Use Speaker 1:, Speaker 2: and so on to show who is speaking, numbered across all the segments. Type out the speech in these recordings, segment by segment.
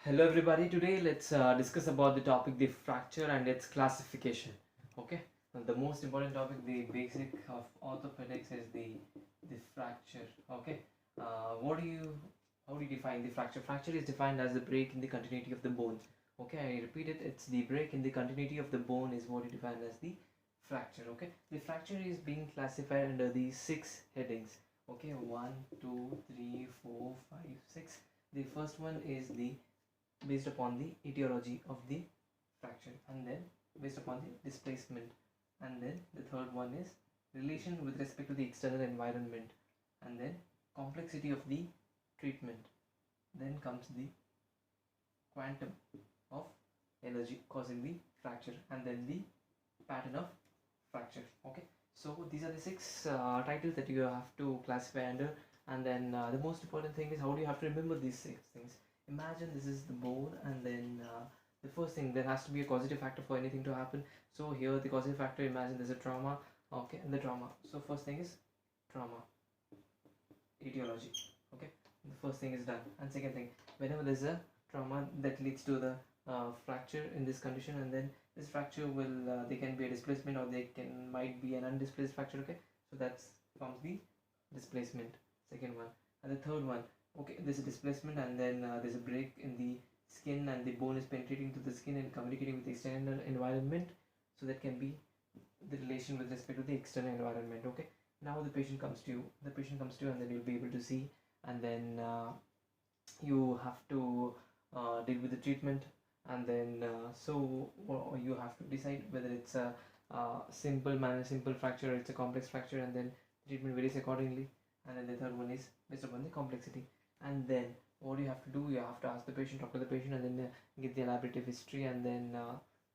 Speaker 1: Hello everybody. Today let's discuss about the topic the fracture and its classification. Okay. Now, the most important topic, the basic of orthopedics, is the fracture. Okay. What do you How do you define the fracture? Fracture is defined as the break in the continuity of the bone. Okay. I repeat it. It's the break in the continuity of the bone is what you define as the fracture. Okay. The fracture is being classified under the six headings. Okay. One, two, three, four, five, six. The first one is the based upon the etiology of the fracture, and then based upon the displacement, and then the third one is relation with respect to the external environment, and then complexity of the treatment, then comes the quantum of energy causing the fracture, and then the pattern of fracture. Okay, so these are the six titles that you have to classify under, and then the most important thing is how do you have to remember these six things. Imagine this is the bone, and then the first thing, there has to be a causative factor for anything to happen. So here the causative factor, imagine there's a trauma. Okay, and the trauma, so first thing is trauma etiology. Okay, the first thing is done, and second thing, whenever there's a trauma that leads to the fracture in this condition, and then this fracture will they can be a displacement, or they can might be an undisplaced fracture. Okay, so that's comes the displacement, second one. And the third one, okay, there's a displacement, and then there's a break in the skin, and the bone is penetrating to the skin and communicating with the external environment, so that can be the relation with respect to the external environment. Okay, now the patient comes to you, and then you'll be able to see, and then you have to deal with the treatment, and then you have to decide whether it's a simple fracture, or it's a complex fracture, and then treatment varies accordingly. And then the third one is based upon the complexity, and then what you have to do, you have to ask the patient, talk to the patient, and then get the elaborative history, and then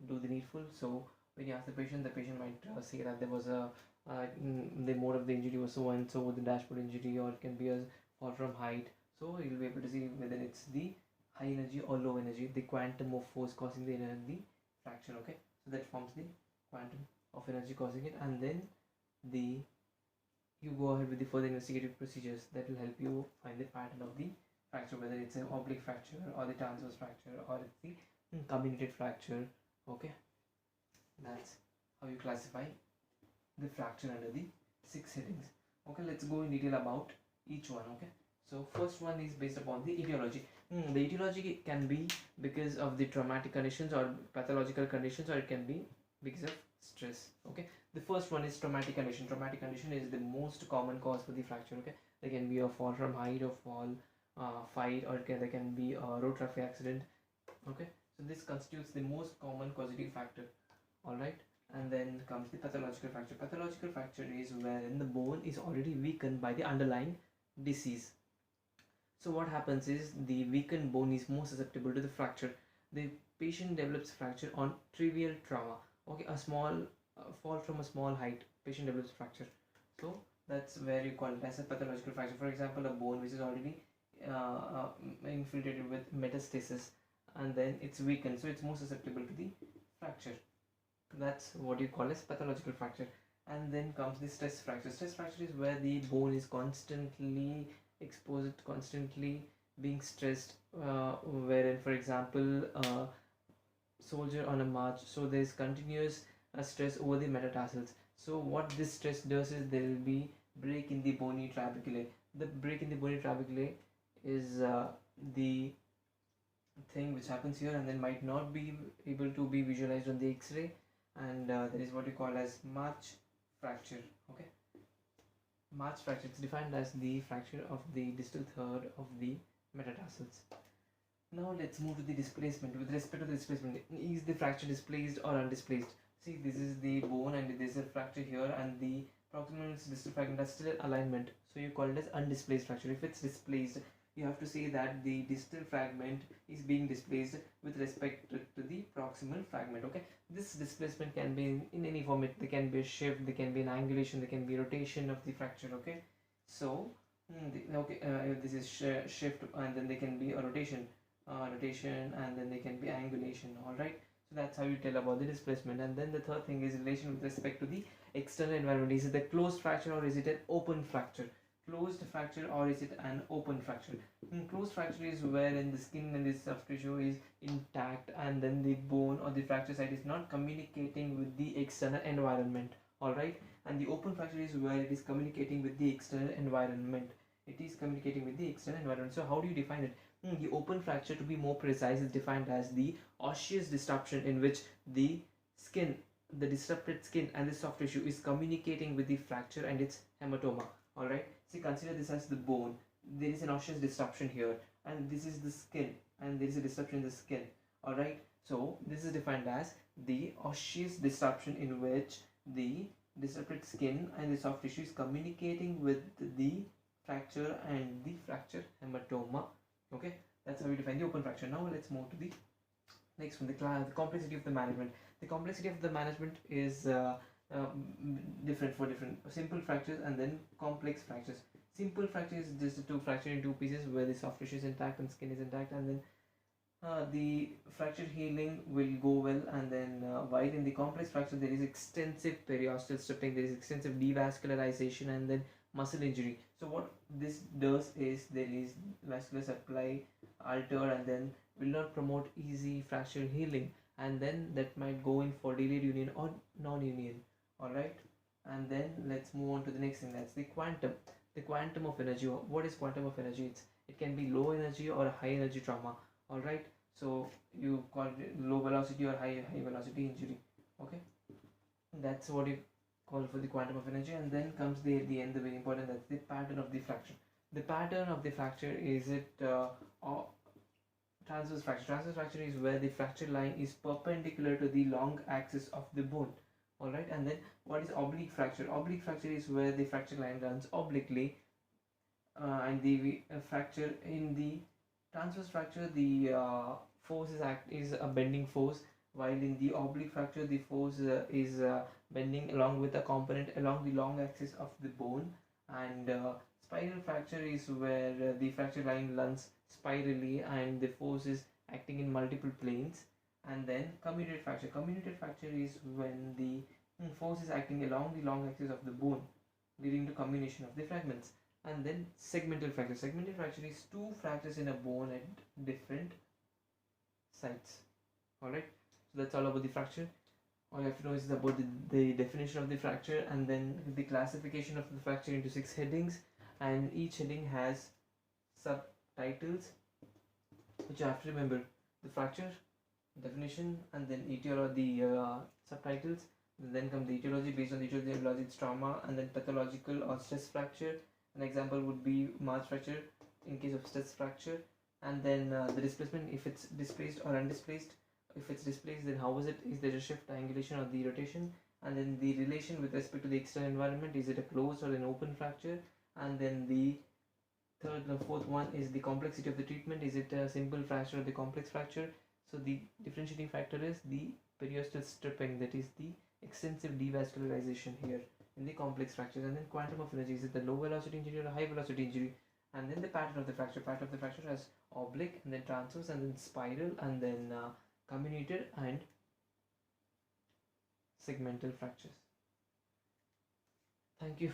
Speaker 1: do the needful. So when you ask the patient might say that there was the mode of the injury was so and so, the dashboard injury, or it can be a fall from height. So you'll be able to see whether it's the high energy or low energy, the quantum of force causing the fracture. Okay, so that forms the quantum of energy causing it, and then the you go ahead with the further investigative procedures that will help you find the pattern of the fracture, whether it's an oblique fracture, or the transverse fracture, or it's the comminuted fracture. Okay, that's how you classify the fracture under the six headings. Okay, let's go in detail about each one. Okay, so first one is based upon the etiology. The etiology can be because of the traumatic conditions or pathological conditions, or it can be because of stress. Okay, the first one is traumatic condition. Traumatic condition is the most common cause for the fracture. Okay, there can be a fall from height, or fall fight, or there can be a road traffic accident. Okay, so this constitutes the most common causative factor. All right, and then comes the pathological fracture. Pathological fracture is wherein the bone is already weakened by the underlying disease. So what happens is the weakened bone is more susceptible to the fracture. The patient develops fracture on trivial trauma. Okay, a small fall from a small height, patient develops fracture. So that's where you call it as a pathological fracture. For example, a bone which is already infiltrated with metastasis, and then it's weakened, so it's more susceptible to the fracture. That's what you call as pathological fracture. And then comes the stress fracture. Stress fracture is where the bone is constantly exposed, constantly being stressed, wherein for example soldier on a march, so there is continuous stress over the metatarsals. So what this stress does is there will be break in the bony trabeculae. The break in the bony trabeculae is the thing which happens here, and then might not be able to be visualized on the x-ray, and that is what we call as March fracture. Okay, March fracture, it's defined as the fracture of the distal third of the metatarsals. Now let's move to the displacement. With respect to the displacement, is the fracture displaced or undisplaced? See, this is the bone, and there is a fracture here, and the proximal distal fragment is still in alignment, so you call it as undisplaced fracture. If it's displaced, you have to say that the distal fragment is being displaced with respect to the proximal fragment. Okay, this displacement can be in any form. There can be a shift, there can be an angulation, there can be rotation of the fracture. Okay, so this is shift, and then there can be a rotation, and then there can be angulation. All right, so that's how you tell about the displacement. And then the third thing is relation with respect to the external environment. Is it a closed fracture, or is it an open fracture? closed fracture or is it an open fracture? Closed fracture is wherein the skin and the soft tissue is intact and then the bone or the fracture site is not communicating with the external environment. Alright, and the open fracture is where it is communicating with the external environment. It is communicating with the external environment. So how do you define it? The open fracture, to be more precise, is defined as the osseous disruption in which the skin, the disrupted skin and the soft tissue is communicating with the fracture and its hematoma. Alright, see, consider this as the bone. There is an osseous disruption here, and this is the skin, and there is a disruption in the skin. Alright, so this is defined as the osseous disruption in which the disrupted skin and the soft tissue is communicating with the fracture and the fracture hematoma. Okay, that's how we define the open fracture. Now let's move to the next one, the complexity of the management. The complexity of the management is different for different simple fractures and then complex fractures. Simple fracture is just two fracture in two pieces where the soft tissue is intact and skin is intact, and then the fracture healing will go well. And then while in the complex fracture there is extensive periosteal stripping, there is extensive devascularization and then muscle injury. So what this does is there is vascular supply altered and then will not promote easy fracture healing, and then that might go in for delayed union or non-union. Alright, and then let's move on to the next thing, that's the quantum of energy. What is quantum of energy? It can be low energy or high energy trauma. Alright, so you call it low velocity or high velocity injury. Okay, that's what you call for the quantum of energy. And then comes at the end, the very important, that's the pattern of the fracture. The pattern of the fracture, is it transverse fracture? Transverse fracture is where the fracture line is perpendicular to the long axis of the bone. Alright, and then what is oblique fracture? Oblique fracture is where the fracture line runs obliquely, and the fracture in the transverse fracture, the force is a bending force, while in the oblique fracture the force is bending along with a component along the long axis of the bone. And spiral fracture is where the fracture line runs spirally and the force is acting in multiple planes. And then comminuted fracture is when the force is acting along the long axis of the bone, leading to combination of the fragments. And then segmental fracture is two fractures in a bone at different sites. Alright, so that's all about the fracture. All you have to know is about the definition of the fracture and then the classification of the fracture into 6 headings, and each heading has subtitles which you have to remember: the fracture, definition, and then etiology, the subtitles. Then come the etiology. Based on the etiology, it's trauma, and then pathological or stress fracture. An example would be March fracture in case of stress fracture. And then the displacement, if it's displaced or undisplaced. If it's displaced, then how is it? Is there a shift, angulation, or the rotation? And then the relation with respect to the external environment, is it a closed or an open fracture? And then the fourth one is the complexity of the treatment. Is it a simple fracture or the complex fracture? So the differentiating factor is the periosteal stripping, that is the extensive devascularization here in the complex fractures. And then quantum of energy, is it the low velocity injury or high velocity injury? And then the pattern of the fracture. Pattern of the fracture has oblique and then transverse and then spiral and then comminuted and segmental fractures. Thank you.